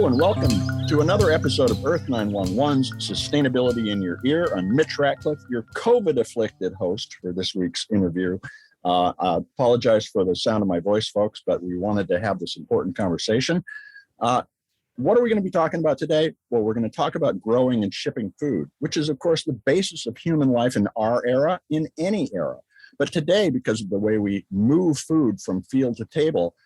Hello and welcome to another episode of Earth911's Sustainability in Your Ear. I'm Mitch Ratcliffe, your COVID-afflicted host for this week's interview. I apologize for the sound of my voice, folks, but we wanted to have this important conversation. What are we going to be talking about today? Well, we're going to talk about growing and shipping food, which is, of course, the basis of human life in our era, in any era. But today, because of the way we move food from field to table,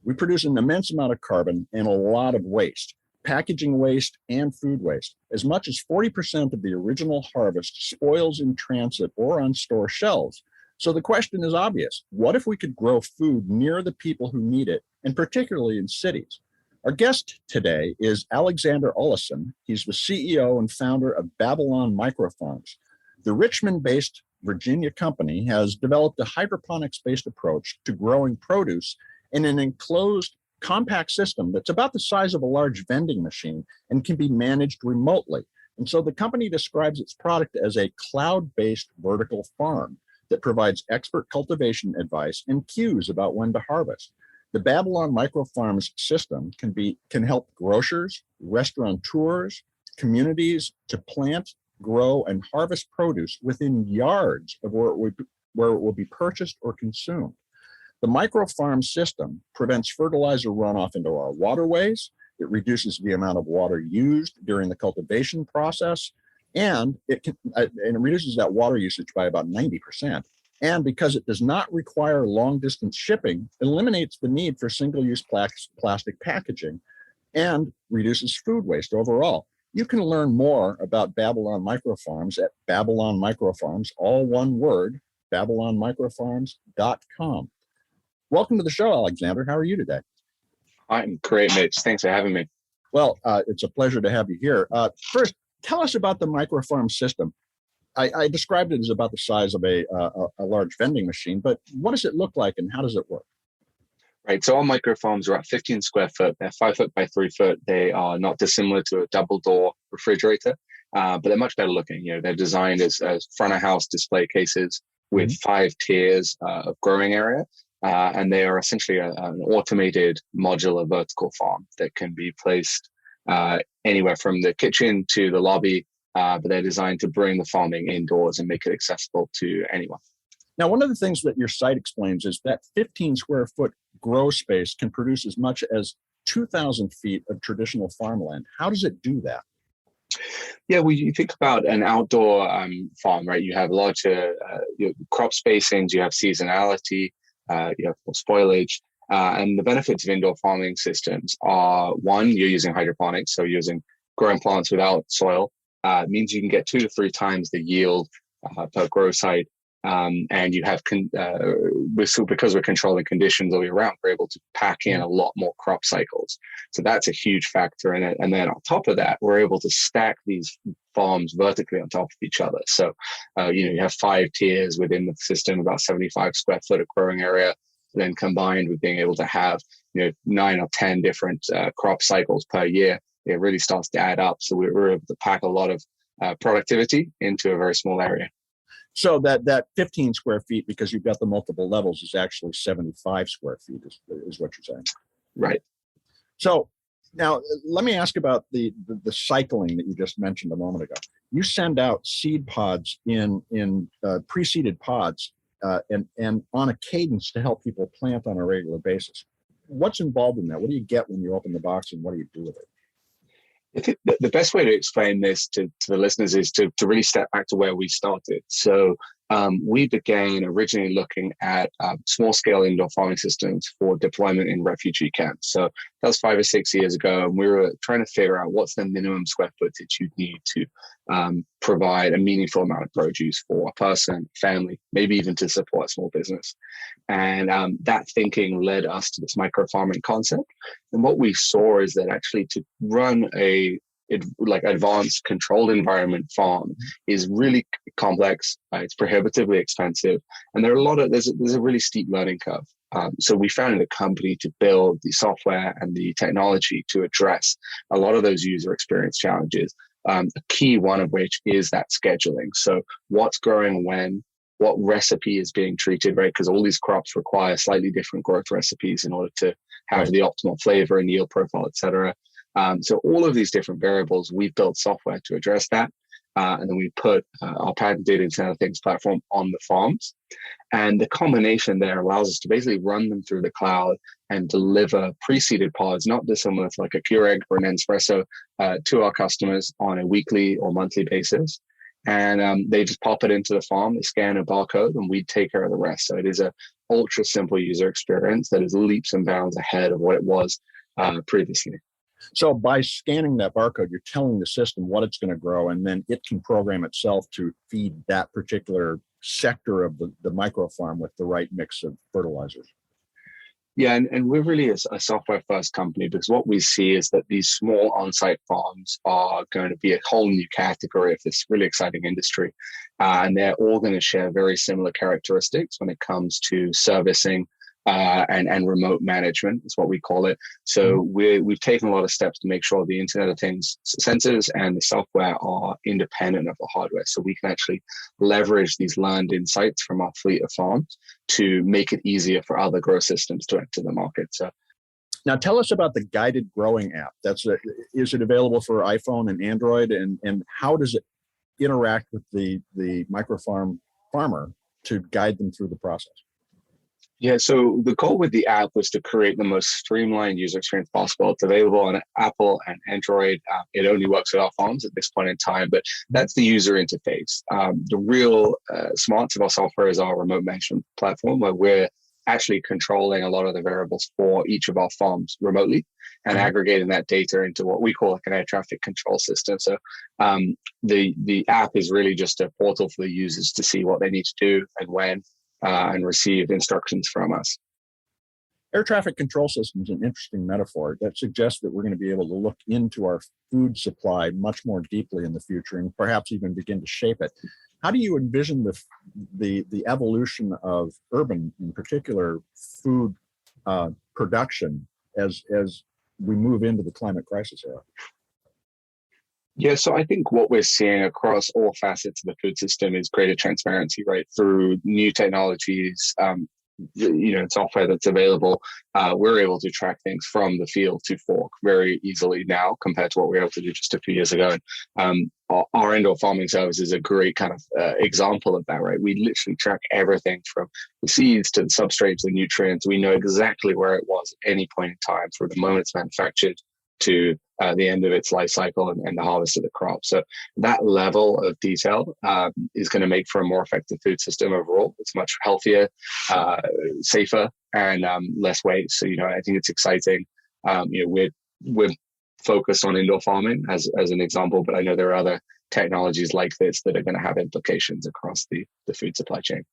we produce an immense amount of carbon and a lot of waste, packaging waste and food waste. As much as 40% of the original harvest spoils in transit or on store shelves. So the question is obvious. What if we could grow food near the people who need it, and particularly in cities? Our guest today is Alexander Olesen. He's the CEO and founder of Babylon Microfarms. The Richmond-based Virginia company has developed a hydroponics-based approach to growing produce in an enclosed, compact system that's about the size of a large vending machine and can be managed remotely. And so the company describes its product as a cloud-based vertical farm that provides expert cultivation advice and cues about when to harvest. The Babylon Microfarms system can help grocers, restaurateurs, communities to plant, grow, and harvest produce within yards of where it will be purchased or consumed. The microfarm system prevents fertilizer runoff into our waterways. It reduces the amount of water used during the cultivation process, and it reduces that water usage by about 90%. And because it does not require long-distance shipping, it eliminates the need for single-use plastic packaging and reduces food waste overall. You can learn more about Babylon Microfarms at Babylon Microfarms, all one word, babylonmicrofarms.com. Welcome to the show, Alexander. How are you today? I'm great, Mitch. Thanks for having me. Well, it's a pleasure to have you here. First, tell us about the microfarm system. I described it as about the size of a large vending machine, but what does it look like and how does it work? Right. So our microfarms are at 15 square foot. They're 5 foot by 3 foot. They are not dissimilar to a double door refrigerator, but they're much better looking. They're designed as front of house display cases with 5 tiers of growing area. And they are essentially an automated modular vertical farm that can be placed anywhere from the kitchen to the lobby, but they're designed to bring the farming indoors and make it accessible to anyone. Now, one of the things that your site explains is that 15 square foot grow space can produce as much as 2,000 feet of traditional farmland. How does it do that? Yeah, well, you think about an outdoor farm, right? You have larger crop spacings, you have seasonality, you have more spoilage. And the benefits of indoor farming systems are, one, you're using hydroponics, so using growing plants without soil. It means you can get 2 to 3 times the yield per grow site. And you have, because we're controlling conditions all year round, we're able to pack in a lot more crop cycles. So that's a huge factor in it. And then on top of that, we're able to stack these farms vertically on top of each other. So, you have 5 tiers within the system, about 75 square foot of growing area, then combined with being able to have, 9 or 10 different crop cycles per year, it really starts to add up. So we're able to pack a lot of productivity into a very small area. So that 15 square feet, because you've got the multiple levels, is actually 75 square feet is what you're saying. Right. So now let me ask about the cycling that you just mentioned a moment ago. You send out seed pods in pre-seeded pods and on a cadence to help people plant on a regular basis. What's involved in that? What do you get when you open the box and what do you do with it? I think the best way to explain this to the listeners is to really step back to where we started. So we began originally looking at small-scale indoor farming systems for deployment in refugee camps. So that was 5 or 6 years ago, and we were trying to figure out what's the minimum square footage you'd need to provide a meaningful amount of produce for a person, family, maybe even to support a small business. And that thinking led us to this micro-farming concept. And what we saw is that actually to run advanced controlled environment farm is really complex. It's prohibitively expensive, and there's a really steep learning curve. So we founded a company to build the software and the technology to address a lot of those user experience challenges. A key one of which is that scheduling. So what's growing when, what recipe is being treated, right? Because all these crops require slightly different growth recipes in order to have the optimal flavor and yield profile, et cetera. So all of these different variables, we've built software to address that. And then we put our patented Internet of Things platform on the farms. And the combination there allows us to basically run them through the cloud and deliver pre-seeded pods, not dissimilar to like a Keurig or an Nespresso, to our customers on a weekly or monthly basis. And they just pop it into the farm, they scan a barcode, and we take care of the rest. So it is a ultra simple user experience that is leaps and bounds ahead of what it was previously. So by scanning that barcode, you're telling the system what it's going to grow, and then it can program itself to feed that particular sector of the micro farm with the right mix of fertilizers. Yeah, and we're really a software first company, because what we see is that these small on-site farms are going to be a whole new category of this really exciting industry. And they're all going to share very similar characteristics when it comes to servicing and remote management is what we call it. So we've taken a lot of steps to make sure the Internet of Things sensors and the software are independent of the hardware. So we can actually leverage these learned insights from our fleet of farms to make it easier for other grow systems to enter the market. So now tell us about the guided growing app. Is it available for iPhone and Android? And how does it interact with the micro farmer to guide them through the process? Yeah, so the goal with the app was to create the most streamlined user experience possible. It's available on Apple and Android. It only works with our farms at this point in time, but that's the user interface. The real smarts of our software is our remote management platform, where we're actually controlling a lot of the variables for each of our farms remotely and aggregating that data into what we call like an air traffic control system. So the app is really just a portal for the users to see what they need to do and when, and receive instructions from us. Air traffic control system is an interesting metaphor that suggests that we're going to be able to look into our food supply much more deeply in the future and perhaps even begin to shape it. How do you envision the evolution of urban, in particular, food production as we move into the climate crisis era? Yeah, so I think what we're seeing across all facets of the food system is greater transparency, right? Through new technologies, software that's available, we're able to track things from the field to fork very easily now compared to what we were able to do just a few years ago. Our indoor farming service is a great kind of example of that, right? We literally track everything from the seeds to the substrates, the nutrients. We know exactly where it was at any point in time from the moment it's manufactured to the end of its life cycle and the harvest of the crop. So that level of detail is going to make for a more effective food system overall. It's much healthier, safer, and less waste. So, I think it's exciting. We're focused on indoor farming as an example, but I know there are other technologies like this that are going to have implications across the food supply chain.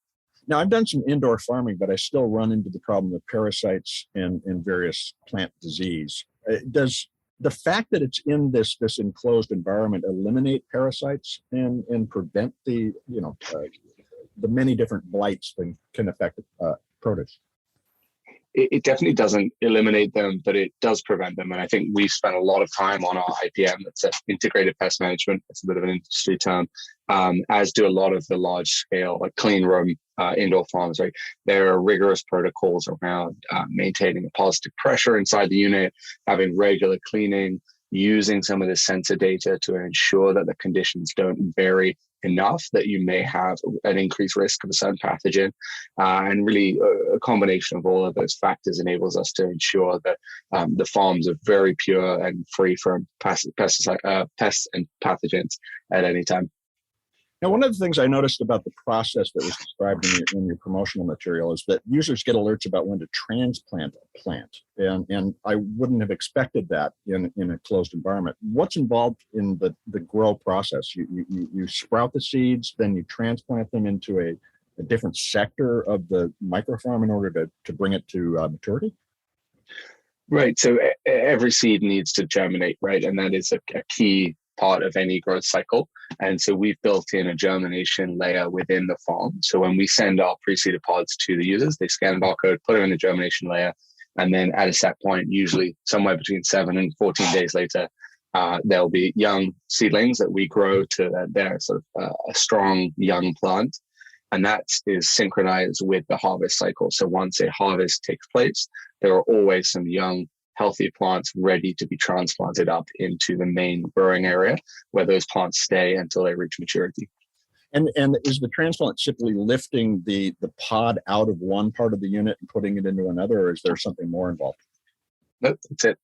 Now, I've done some indoor farming, but I still run into the problem of parasites and various plant disease. Does the fact that it's in this enclosed environment eliminate parasites and prevent the many different blights that can affect produce? It definitely doesn't eliminate them, but it does prevent them. And I think we've spent a lot of time on our IPM, that's integrated pest management. It's a bit of an industry term, as do a lot of the large scale, like clean room indoor farms, right? There are rigorous protocols around maintaining a positive pressure inside the unit, having regular cleaning, using some of the sensor data to ensure that the conditions don't vary enough that you may have an increased risk of a certain pathogen. And really a combination of all of those factors enables us to ensure that the farms are very pure and free from pests and pathogens at any time. Now, one of the things I noticed about the process that was described in your promotional material is that users get alerts about when to transplant a plant. And I wouldn't have expected that in a closed environment. What's involved in the grow process? You sprout the seeds, then you transplant them into a different sector of the microfarm in order to bring it to maturity? Right. So every seed needs to germinate, right? And that is a key part of any growth cycle. And so we've built in a germination layer within the farm. So when we send our pre-seeded pods to the users, they scan the barcode, put them in the germination layer, and then at a set point, usually somewhere between 7 and 14 days later, there'll be young seedlings that we grow to their sort of a strong young plant. And that is synchronized with the harvest cycle. So once a harvest takes place, there are always some young healthy plants ready to be transplanted up into the main growing area where those plants stay until they reach maturity. And is the transplant simply lifting the pod out of one part of the unit and putting it into another, or is there something more involved? Nope, that's it.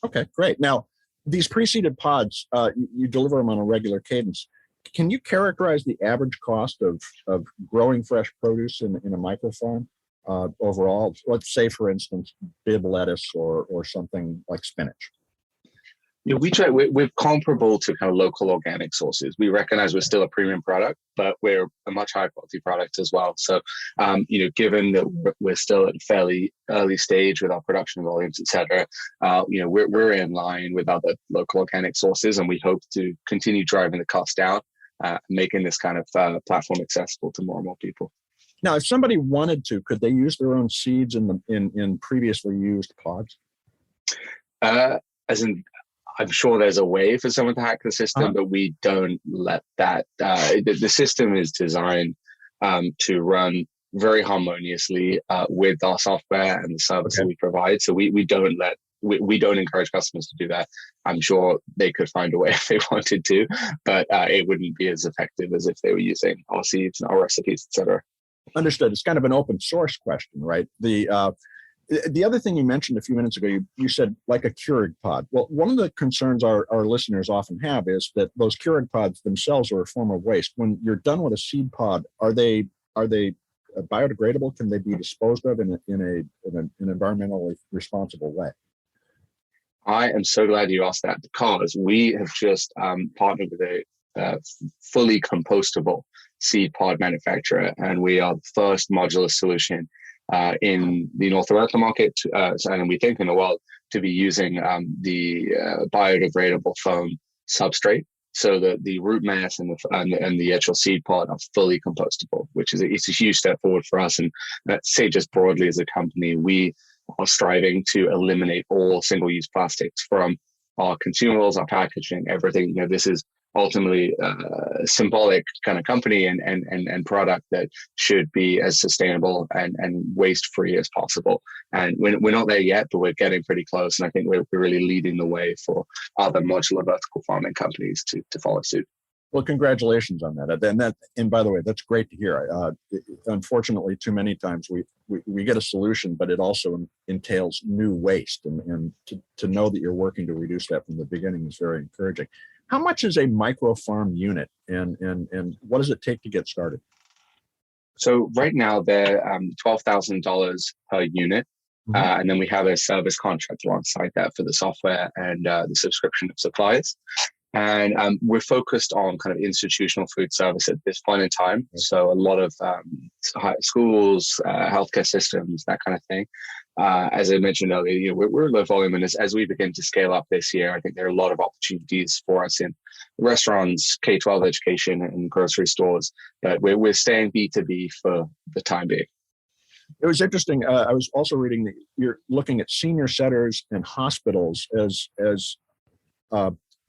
Okay, great. Now, these pre-seeded pods, you deliver them on a regular cadence. Can you characterize the average cost of growing fresh produce in a microfarm overall? Let's say, for instance, Bib lettuce or something like spinach. Yeah, we're comparable to kind of local organic sources. We recognize we're still a premium product, but we're a much higher quality product as well. So, given that we're still at a fairly early stage with our production volumes, et cetera, we're in line with other local organic sources, and we hope to continue driving the cost down, making this kind of platform accessible to more and more people. Now, if somebody wanted to, could they use their own seeds in previously used pods? I'm sure there's a way for someone to hack the system, but we don't let that. The system is designed to run very harmoniously with our software and the service that we provide. So we don't encourage customers to do that. I'm sure they could find a way if they wanted to, but it wouldn't be as effective as if they were using our seeds and our recipes, etc. Understood. It's kind of an open source question, right? The other thing you mentioned a few minutes ago, you said like a Keurig pod. Well, one of the concerns our listeners often have is that those Keurig pods themselves are a form of waste. When you're done with a seed pod, are they biodegradable? Can they be disposed of in an environmentally responsible way? I am so glad you asked that, because we have just partnered with a fully compostable seed pod manufacturer, and we are the first modular solution in the North American market, and we think in the world, to be using the biodegradable foam substrate, so that the root mass and the actual seed pod are fully compostable, which is it's a huge step forward for us. And let's say just broadly as a company, we are striving to eliminate all single-use plastics from our consumables, our packaging, everything. This is ultimately a symbolic kind of company and product that should be as sustainable and waste-free as possible. And we're not there yet, but we're getting pretty close. And I think we're really leading the way for other modular vertical farming companies to follow suit. Well, congratulations on that. And by the way, that's great to hear. Unfortunately, too many times we get a solution, but it also entails new waste. And to know that you're working to reduce that from the beginning is very encouraging. How much is a micro farm unit, and what does it take to get started? So right now they're $12,000 per unit. And then we have a service contract alongside that for the software and the subscription of supplies. And we're focused on kind of institutional food service at this point in time. So a lot of schools, healthcare systems, that kind of thing. As I mentioned earlier, we're low volume, and as we begin to scale up this year, I think there are a lot of opportunities for us in restaurants, K-12 education, and grocery stores. But we're staying B2B for the time being. It was interesting. I was also reading that you're looking at senior centers and hospitals as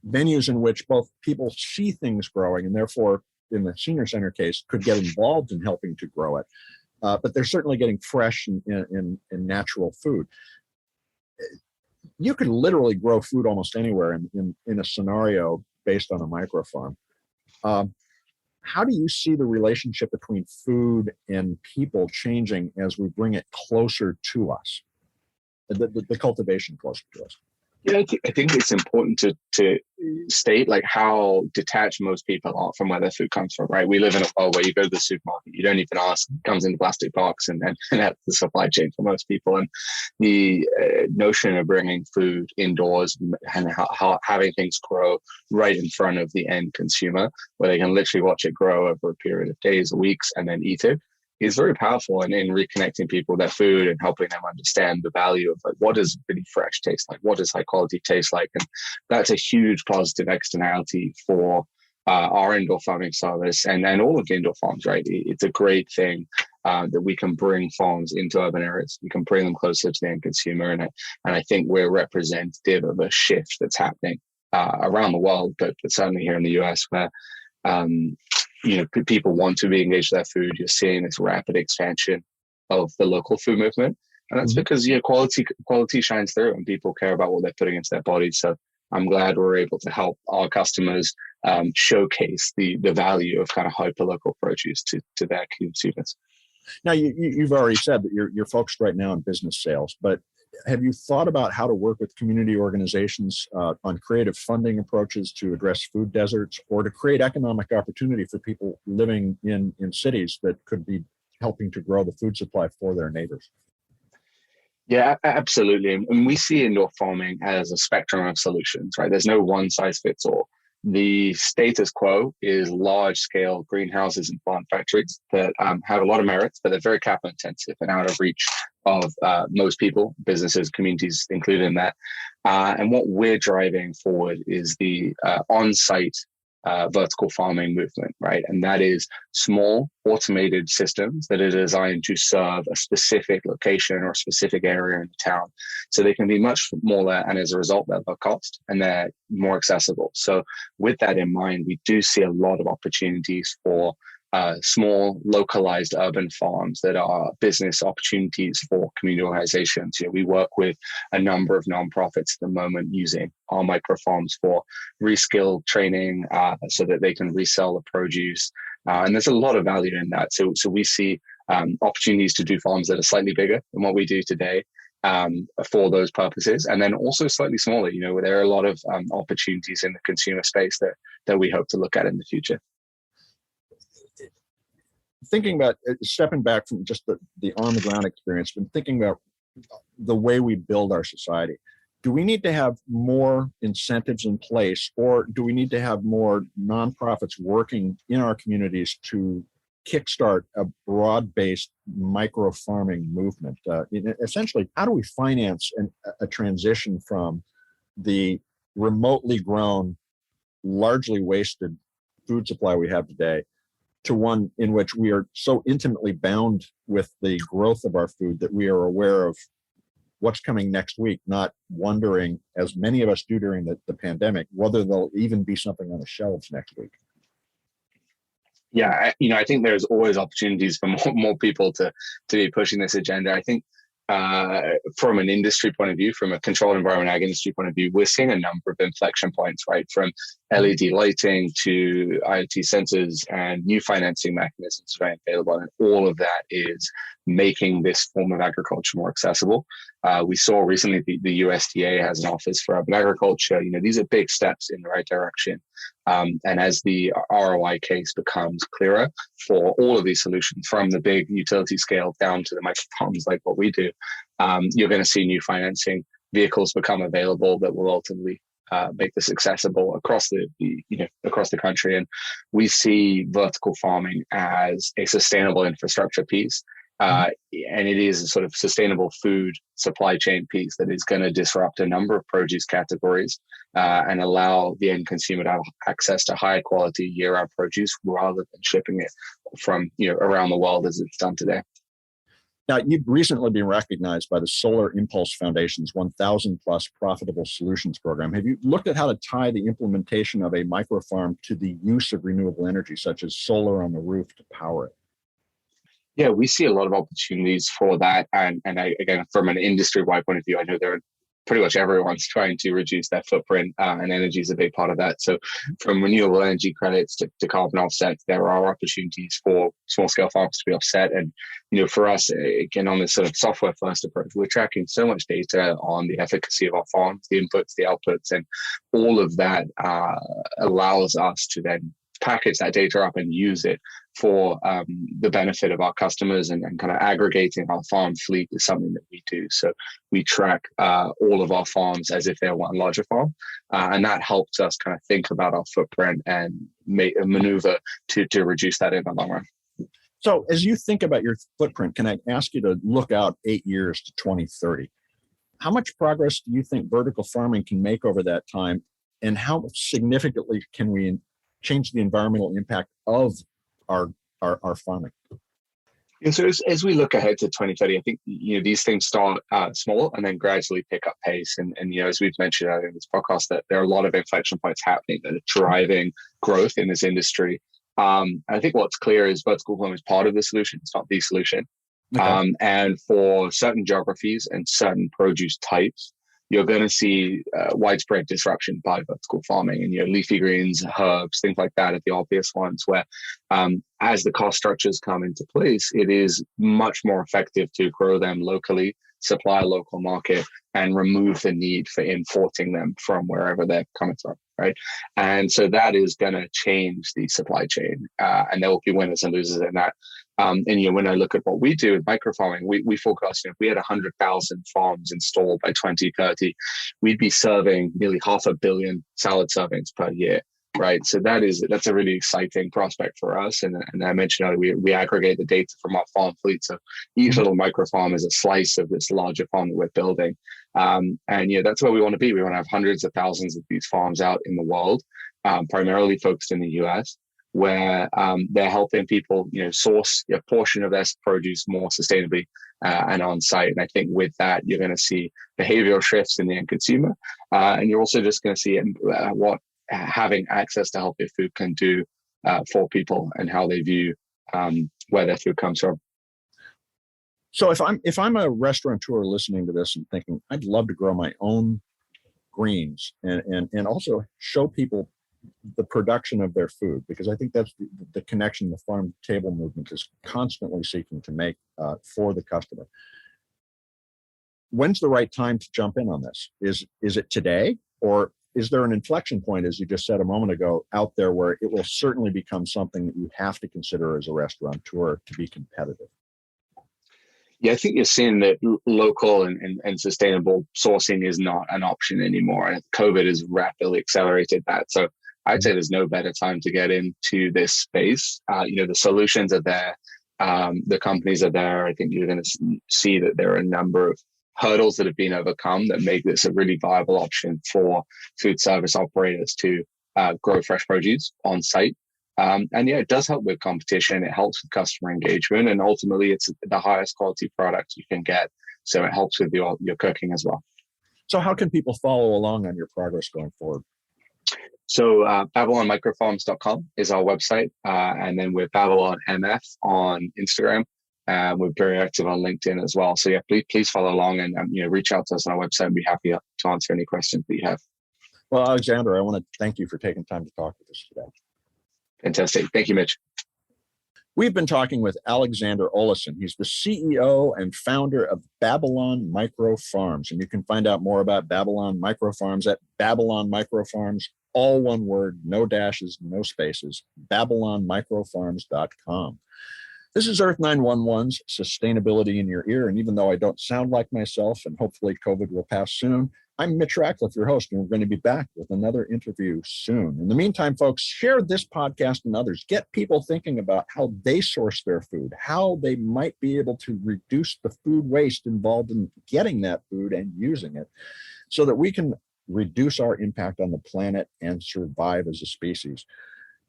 venues in which both people see things growing and therefore, in the senior center case, could get involved in helping to grow it. But they're certainly getting fresh and natural food. You could literally grow food almost anywhere in a scenario based on a microfarm. How do you see the relationship between food and people changing as we bring it closer to us, the cultivation closer to us? Yeah, I think it's important to state like how detached most people are from where their food comes from, right? We live in a world where you go to the supermarket, you don't even ask, it comes in a plastic box, and that's the supply chain for most people. And the notion of bringing food indoors and how having things grow right in front of the end consumer, where they can literally watch it grow over a period of days or weeks and then eat it, is very powerful in reconnecting people with their food and helping them understand the value of like, what does really fresh taste like? What does high quality taste like? And that's a huge positive externality for our indoor farming service and all of the indoor farms, right? It's a great thing that we can bring farms into urban areas. We can bring them closer to the end consumer. And I think we're representative of a shift that's happening around the world, but certainly here in the US, where people want to be engaged with their food. You're seeing this rapid expansion of the local food movement. And that's because quality shines through, and people care about what they're putting into their bodies. So I'm glad we're able to help our customers showcase the value of kind of hyperlocal produce to their consumers. Now, you've already said that you're focused right now on business sales, but have you thought about how to work with community organizations on creative funding approaches to address food deserts, or to create economic opportunity for people living in cities that could be helping to grow the food supply for their neighbors? Yeah, absolutely. And we see indoor farming as a spectrum of solutions, right? There's no one size fits all. The status quo is large scale greenhouses and plant factories that have a lot of merits, but they're very capital intensive and out of reach of most people, businesses, communities included in that. And what we're driving forward is the on-site vertical farming movement, right? And that is small automated systems that are designed to serve a specific location or a specific area in the town. So they can be much smaller, and as a result, they're low cost and they're more accessible. So with that in mind, we do see a lot of opportunities for small, localized urban farms that are business opportunities for community organizations. We work with a number of nonprofits at the moment using our micro farms for reskill training so that they can resell the produce. And there's a lot of value in that. So we see opportunities to do farms that are slightly bigger than what we do today for those purposes, and then also slightly smaller. There are a lot of opportunities in the consumer space that we hope to look at in the future. Thinking about stepping back from just the on the ground experience, but thinking about the way we build our society, do we need to have more incentives in place, or do we need to have more nonprofits working in our communities to kickstart a broad-based micro farming movement? Essentially, how do we finance a transition from the remotely grown, largely wasted food supply we have today to one in which we are so intimately bound with the growth of our food that we are aware of what's coming next week, not wondering, as many of us do during the pandemic, whether there'll even be something on the shelves next week? Yeah, I think there's always opportunities for more people to be pushing this agenda. I think from an industry point of view, from a controlled environment ag industry point of view, we're seeing a number of inflection points, right? From LED lighting to IoT sensors and new financing mechanisms are available. And all of that is making this form of agriculture more accessible. We saw recently the USDA has an office for urban agriculture. These are big steps in the right direction. And as the ROI case becomes clearer for all of these solutions, from the big utility scale down to the micro farms like what we do, you're going to see new financing vehicles become available that will ultimately make this accessible across the country. And we see vertical farming as a sustainable infrastructure piece. And it is a sort of sustainable food supply chain piece that is going to disrupt a number of produce categories and allow the end consumer to have access to high quality year-round produce rather than shipping it from around the world as it's done today. Now, you've recently been recognized by the Solar Impulse Foundation's 1,000 plus profitable solutions program. Have you looked at how to tie the implementation of a microfarm to the use of renewable energy, such as solar on the roof, to power it? Yeah, we see a lot of opportunities for that. And again, from an industry-wide point of view, I know there are pretty much everyone's trying to reduce their footprint, and energy is a big part of that. So from renewable energy credits to carbon offsets, there are opportunities for small-scale farms to be offset. And, for us, again, on this sort of software-first approach, we're tracking so much data on the efficacy of our farms, the inputs, the outputs, and all of that allows us to then package that data up and use it for the benefit of our customers, and kind of aggregating our farm fleet is something that we do. So we track all of our farms as if they're one larger farm, and that helps us kind of think about our footprint and make a maneuver to reduce that in the long run. So as you think about your footprint, can I ask you to look out 8 years to 2030? How much progress do you think vertical farming can make over that time, and how significantly can we change the environmental impact of our farming? And so as we look ahead to 2030, I think these things start small and then gradually pick up pace. And as we've mentioned earlier in this podcast, that there are a lot of inflection points happening that are driving growth in this industry. I think what's clear is vertical farming is part of the solution; it's not the solution. Okay. And for certain geographies and certain produce types, you're going to see widespread disruption by vertical farming, and leafy greens, herbs, things like that are the obvious ones where, as the cost structures come into place, it is much more effective to grow them locally, supply a local market, and remove the need for importing them from wherever they're coming from, right? And so that is going to change the supply chain, and there will be winners and losers in that. And when I look at what we do with microfarming, we forecast if we had 100,000 farms installed by 2030, we'd be serving nearly 500 million salad servings per year, right? So that's a really exciting prospect for us. And I mentioned earlier, we aggregate the data from our farm fleet. So each little microfarm is a slice of this larger farm that we're building. And that's where we want to be. We want to have hundreds of thousands of these farms out in the world, primarily focused in the US, where they're helping people, source a portion of their produce more sustainably and on site. And I think with that, you're going to see behavioral shifts in the end consumer, and you're also just going to see what having access to healthy food can do for people and how they view where their food comes from. So if I'm a restaurateur listening to this and thinking, I'd love to grow my own greens and also show people the production of their food, because I think that's the connection the farm table movement is constantly seeking to make for the customer. When's the right time to jump in on this? Is it today, or is there an inflection point, as you just said a moment ago, out there where it will certainly become something that you have to consider as a restaurateur to be competitive? Yeah, I think you're seeing that local and sustainable sourcing is not an option anymore. And COVID has rapidly accelerated that. So I'd say there's no better time to get into this space. The solutions are there. The companies are there. I think you're going to see that there are a number of hurdles that have been overcome that make this a really viable option for food service operators to grow fresh produce on site. It does help with competition. It helps with customer engagement, and ultimately it's the highest quality product you can get. So it helps with your cooking as well. So how can people follow along on your progress going forward? So BabylonMicrofarms.com is our website. And then we're Babylon MF on Instagram. We're very active on LinkedIn as well. So yeah, please follow along and reach out to us on our website. I'd be happy to answer any questions that you have. Well, Alexander, I want to thank you for taking time to talk with us today. Fantastic. Thank you, Mitch. We've been talking with Alexander Olesen. He's the CEO and founder of Babylon Micro Farms. And you can find out more about Babylon Micro Farms at Babylon Micro Farms, all one word, no dashes, no spaces, babylonmicrofarms.com. This is Earth911's Sustainability in Your Ear. And even though I don't sound like myself, and hopefully COVID will pass soon, I'm Mitch Ratcliffe, your host, and we're going to be back with another interview soon. In the meantime, folks, share this podcast and others. Get people thinking about how they source their food, how they might be able to reduce the food waste involved in getting that food and using it, so that we can reduce our impact on the planet and survive as a species.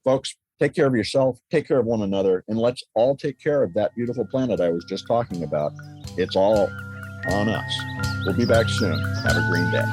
Folks, take care of yourself, take care of one another, and let's all take care of that beautiful planet I was just talking about. It's all on us. We'll be back soon. Have a green day.